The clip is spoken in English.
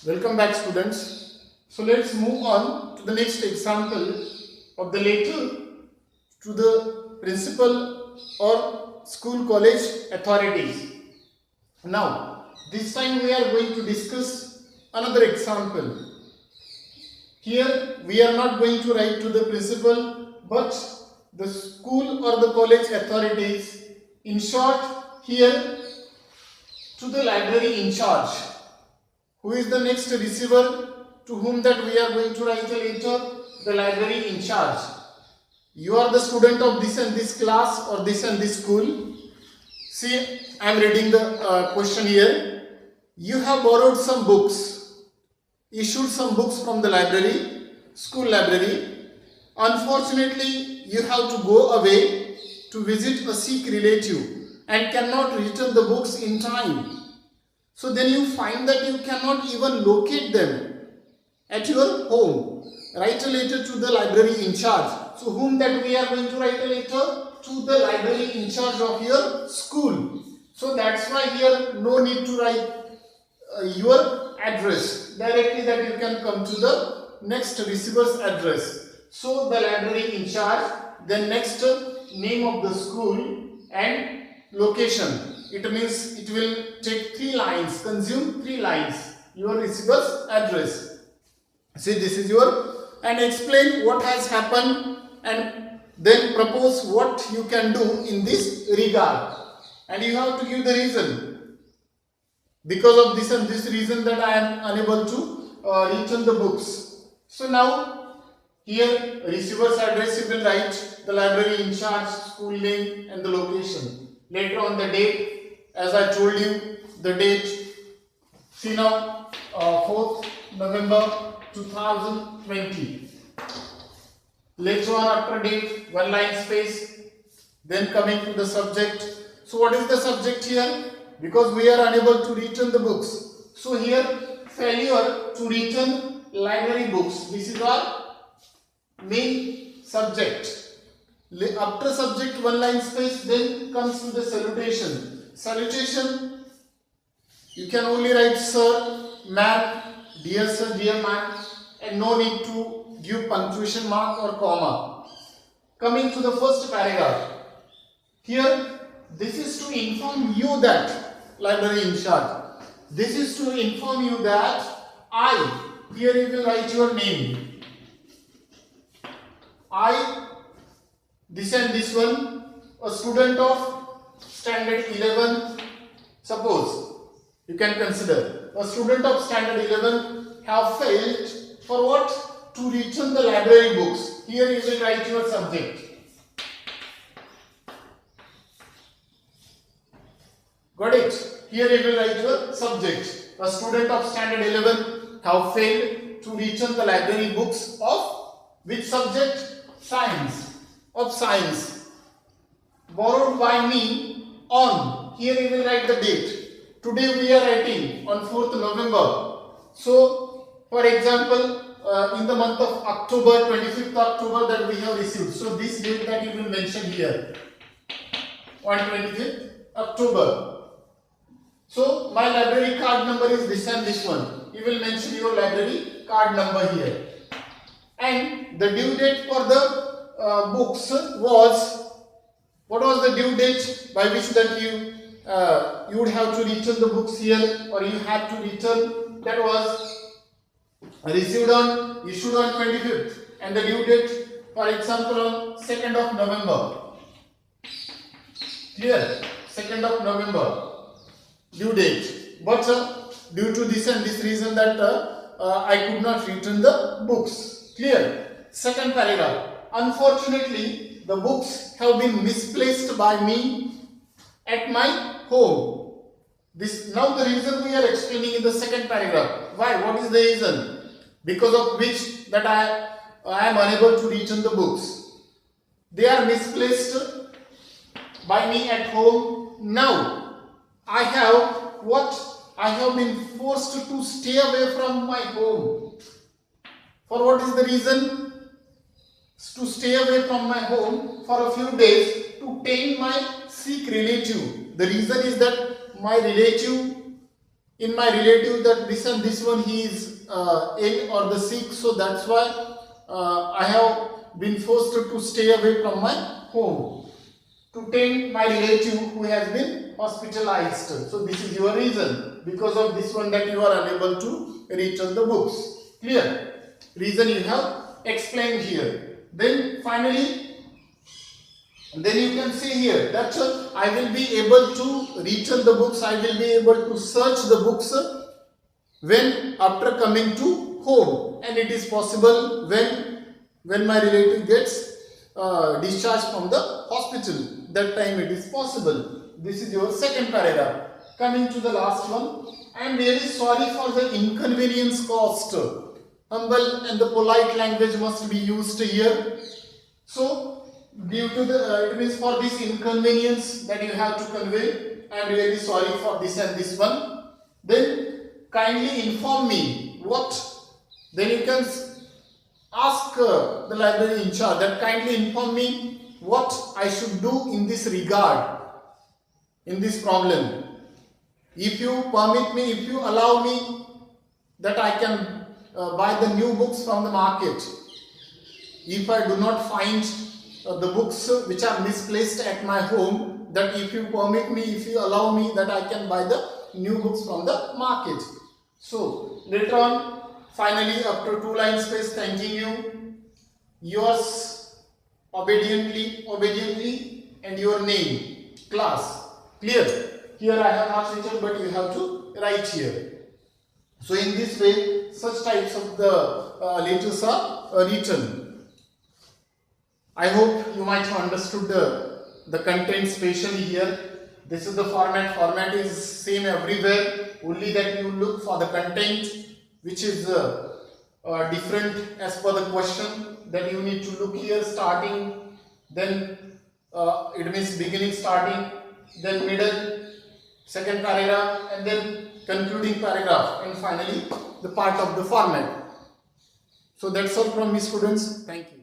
Welcome back, students. So let's move on to the next example of the letter to the principal or school college authorities. Now, this time we are going to discuss another example. Here we are not going to write to the principal but the school or the college authorities. In short, here to the library in charge. Who is the next receiver to whom that we are going to write a letter? The library in charge. You are the student of this and this class or this and this school. See, I am reading the question here. You have borrowed some books, issued some books from the library, school library. Unfortunately, you have to go away to visit a sick relative and cannot return the books in time. So then you find that you cannot even locate them at your home. Write a letter to the library in charge. So whom that we are going to write a letter? To the library in charge of your school. So that's why here no need to write your address. Directly that you can come to the next receiver's address. So the library in charge, then next name of the school and location. It means it will take 3 lines, consume 3 lines, your receiver's address. See, this is your, and explain what has happened and then propose what you can do in this regard. And you have to give the reason. Because of this and this reason that I am unable to return the books. So now, here receiver's address you will write, the library in charge, school name and the location. Later on the date. As I told you, the date, see now, 4th November 2020. Later on after date, 1 line space, then coming to the subject. So what is the subject here? Because we are unable to return the books. So here, failure to return library books. This is our main subject. After subject, 1 line space, then comes to the salutation. Salutation, you can only write sir, ma'am, dear sir, dear ma'am, and no need to give punctuation mark or comma. Coming to the first paragraph, here this is to inform you that, library in charge, this is to inform you that I, here you will write your name, I, this and this one, a student of standard 11, suppose you can consider a student of standard 11 have failed for what? To return the library books. Here you will write your subject. Got it? Here you will write your subject. A student of standard 11 have failed to return the library books of which subject? Science. Of science. Borrowed by me on, here you will write the date. Today we are writing on 4th November. So, for example, in the month of October, 25th October that we have received. So, this date that you will mention here on 25th October. So, my library card number is this and this one. You will mention your library card number here. And the due date for the books was, what was the due date by which that you would have to return the books here, or you had to return? That was issued on 25th, and the due date, for example, on 2nd of November. Clear? 2nd of November due date. But due to this and this reason that I could not return the books. Clear? Second paragraph. Unfortunately, the books have been misplaced by me at my home. This now the reason we are explaining in the second paragraph. Why? What is the reason? Because of which that I am unable to return the books. They are misplaced by me at home. Now I have what? I have been forced to stay away from my home. For what is the reason? To stay away from my home for a few days to tend my sick relative. The reason is that my relative in my relative that this and this one he is ill or the sick, so that's why I have been forced to stay away from my home to tend my relative who has been hospitalized. So this is your reason, because of this one that you are unable to return the books. Clear? Reason you have explained here. Then finally, then you can see here that I will be able to return the books, I will be able to search the books when after coming to home, and it is possible when my relative gets discharged from the hospital, that time it is possible. This is your second paragraph. Coming to the last one, I am really sorry for the inconvenience caused. Humble and the polite language must be used here. So due to the it means for this inconvenience that you have to convey, I am really sorry for this and this one. Then kindly inform me what. Then you can ask the library in charge that kindly inform me what I should do in this regard, in this problem. If you permit me, if you allow me that I can buy the new books from the market, if I do not find the books which are misplaced at my home, that if you permit me, if you allow me that I can buy the new books from the market. So later on, finally after 2 line space, thanking you, yours obediently and your name, class. Clear? Here I have not written, but you have to write here. So in this way, such types of the letters are written. I hope you might have understood the content specially here. This is the format. Format is same everywhere, only that you look for the content which is different as per the question, that you need to look here starting, then it means beginning, starting, then middle, second paragraph, and then concluding paragraph, and finally the part of the format. So that's all from me, students. Thank you.